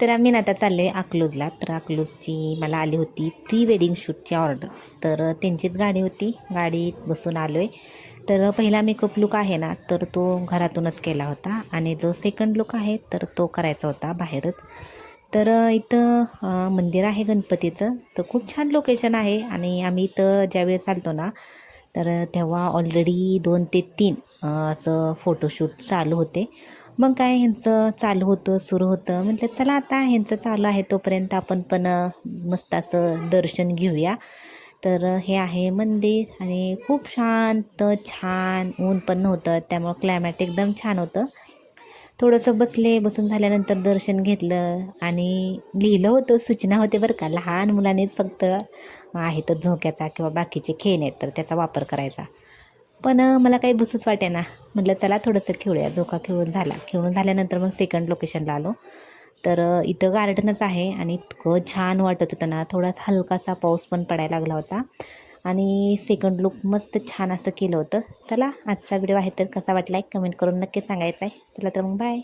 तर आम्ही ना आता चाललो आहे अकलूजला. तर अकलूजची मला आली होती प्री वेडिंग शूटची ऑर्डर. तर त्यांचीच गाडी होती, गाडीत बसून आलो आहे. तर पहिला मेकअप लुक आहे ना, तर तो घरातूनच केला होता आणि जो सेकंड लुक आहे तर तो करायचा होता बाहेरच. तर इथं मंदिर आहे गणपतीचं. तर खूप छान लोकेशन आहे आणि आम्ही इथं ज्यावेळेस आलतो ना, तर तेव्हा ऑलरेडी 2 ते 3 असं फोटोशूट चालू होते. मग काय ह्यांचं चालू होतं, सुरू होतं. म्हटलं चला आता ह्यांचं चालू आहे तोपर्यंत आपण पण मस्त असं दर्शन घेऊया. तर हे आहे मंदिर आणि खूप शांत, छान ऊन पण नव्हतं, त्यामुळं क्लायमॅट एकदम छान होतं. थोडंसं बसले, बसून झाल्यानंतर दर्शन घेतलं आणि लिहिलं होतं, सूचना होते बरं का, लहान मुलांनीच फक्त आहे तर झोक्याचा किंवा बाकीचे खेळणे आहेत तर त्याचा वापर करायचा. पण मला काही बसूच वाटेना. म्हटलं चला थोडंसं खेळूया. झोका खेळून झाला. खेळून झाल्यानंतर मग सेकंड लोकेशनला आलो. तर इथं गार्डनच आहे आणि इतकं छान वाटत होतं ना. थोडासा हलकासा पाऊस पण पडायला लागला होता आणि सेकंड लुक मस्त छान असं केलं होतं. चला आजचा व्हिडिओ आहे तर कसा वाटला कमेंट करून नक्की सांगायचा आहे. चला तर मग बाय.